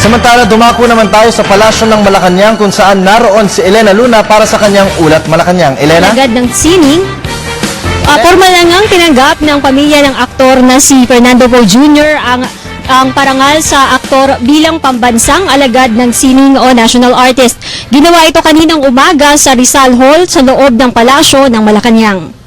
Samantala, dumako naman tayo sa Palasyo ng Malacanang kung saan naroon si Elena Luna para sa kanyang Ulat Malacanang. Elena? Agad ng sining, formal na ngang tinanggap ng pamilya ng aktor na si Fernando Poe Jr. ang parangal sa aktor bilang pambansang alagad ng sining o national artist. Ginawa ito kaninang umaga sa Rizal Hall sa loob ng Palasyo ng Malacanang.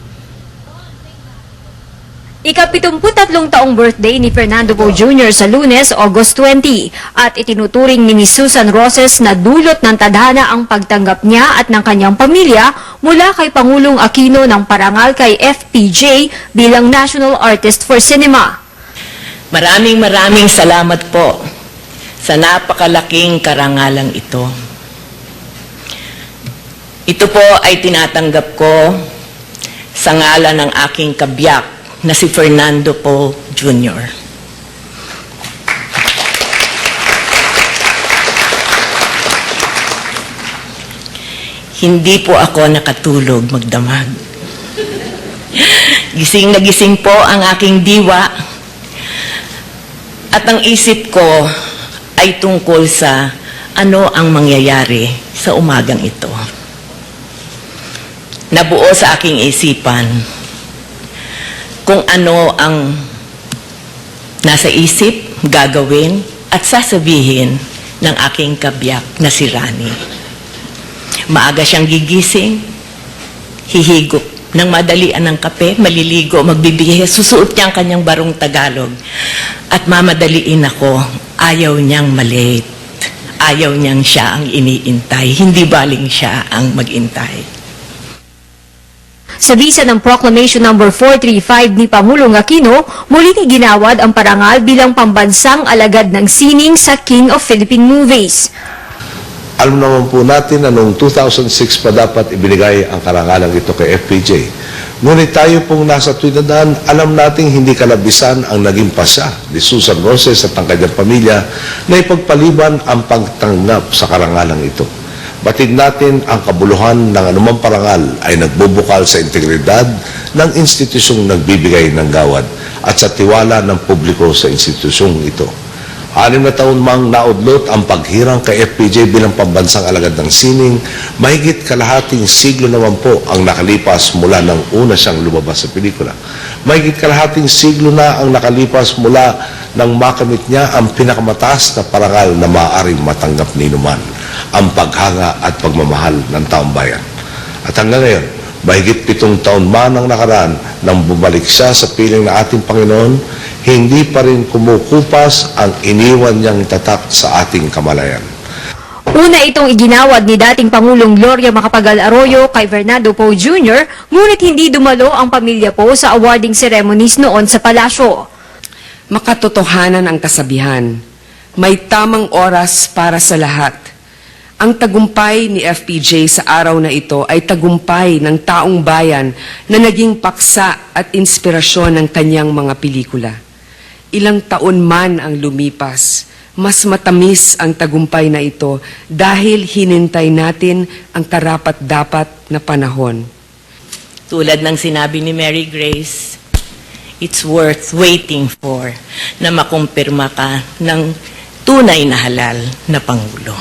Ika-73 taong birthday ni Fernando Poe Jr. sa Lunes, August 20 at itinuturing ni Susan Roses na dulot ng tadhana ang pagtanggap niya at ng kanyang pamilya mula kay Pangulong Aquino ng parangal kay FPJ bilang National Artist for Cinema. Maraming salamat po sa napakalaking karangalang ito. Ito po ay tinatanggap ko sa ngalan ng aking kabiyak na si Fernando Poe Jr. Hindi po ako nakatulog magdamag. Gising na gising po ang aking diwa at ang isip ko ay tungkol sa ano ang mangyayari sa umagang ito. Nabuo sa aking isipan kung ano ang nasa isip, gagawin, at sasabihin ng aking kabiyak na si Rani. Maaga siyang gigising, hihigop ng madalian ng kape, maliligo, magbibigay, susuot niya ang kanyang barong Tagalog. At mamadaliin ako, ayaw niyang malate. Ayaw niyang siya ang iniintay, hindi baling siya ang magintay. Sa bisa ng Proclamation No. 435 ni Pangulong Aquino, muli ni ginawad ang parangal bilang pambansang alagad ng sining sa King of Philippine Movies. Alam naman po natin na noong 2006 pa dapat ibinigay ang karangalang ito kay FPJ. Ngunit tayo pong nasa tuwidadaan, alam nating hindi kalabisan ang naging pasya ni Susan Roses at ang kanyang pamilya na ipagpaliban ang pagtanggap sa karangalang ito. Batid natin ang kabuluhan ng anumang parangal ay nagbubukal sa integridad ng institusyong nagbibigay ng gawad at sa tiwala ng publiko sa institusyong ito. 6 na taon mang naudlot ang paghirang kay FPJ bilang pambansang alagad ng sining, mahigit kalahating siglo naman po ang nakalipas mula nang una siyang lumabas sa pelikula. Mahigit kalahating siglo na ang nakalipas mula nang makamit niya ang pinakamataas na parangal na maaaring matanggap ni numan, ang paghanga at pagmamahal ng taong bayan. At hanggang ngayon, mahigit 7 taon man ang nakaraan nang bumalik siya sa piling na ating Panginoon, hindi pa rin kumukupas ang iniwan niyang tatak sa ating kamalayan. Una itong iginawad ni dating Pangulong Gloria Macapagal Arroyo kay Fernando Poe Jr., ngunit hindi dumalo ang pamilya Poe sa awarding ceremonies noon sa palasyo. Makatotohanan ang kasabihan, may tamang oras para sa lahat. Ang tagumpay ni FPJ sa araw na ito ay tagumpay ng taong bayan na naging paksa at inspirasyon ng kanyang mga pelikula. Ilang taon man ang lumipas, mas matamis ang tagumpay na ito dahil hinintay natin ang karapat-dapat na panahon. Tulad ng sinabi ni Mary Grace, it's worth waiting for na makumpirma ka ng tunay na halal na Pangulo.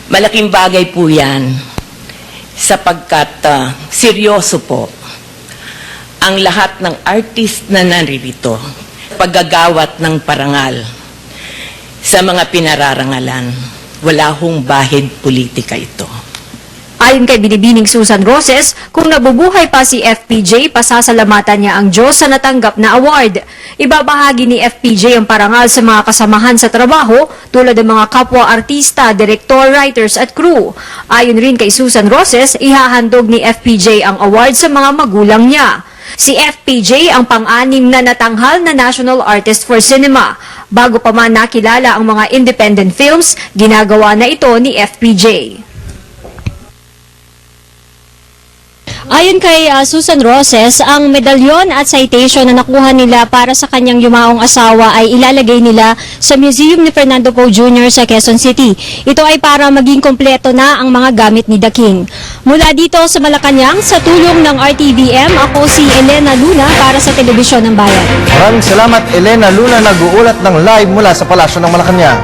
Malaking bagay po yan sapagkat seryoso po ang lahat ng artist na naririto, paggagawat ng parangal sa mga pinararangalan. Wala hong bahid politika ito. Ayon kay Binibining Susan Roses, kung nabubuhay pa si FPJ, pasasalamatan niya ang Diyos sa natanggap na award. Ibabahagi ni FPJ ang parangal sa mga kasamahan sa trabaho tulad ng mga kapwa-artista, direktor, writers at crew. Ayon rin kay Susan Roses, ihahandog ni FPJ ang award sa mga magulang niya. Si FPJ ang pang-anim na natanghal na National Artist for Cinema. Bago pa man nakilala ang mga independent films, ginagawa na ito ni FPJ. Ayon kay Susan Roses, ang medalyon at citation na nakuha nila para sa kanyang yumaong asawa ay ilalagay nila sa Museum ni Fernando Poe Jr. sa Quezon City. Ito ay para maging kompleto na ang mga gamit ni The King. Mula dito sa Malacanang, sa tulong ng RTVM, ako si Elena Luna para sa Telebisyon ng Bayan. Maraming salamat, Elena Luna, nag-uulat ng live mula sa Palasyo ng Malacanang.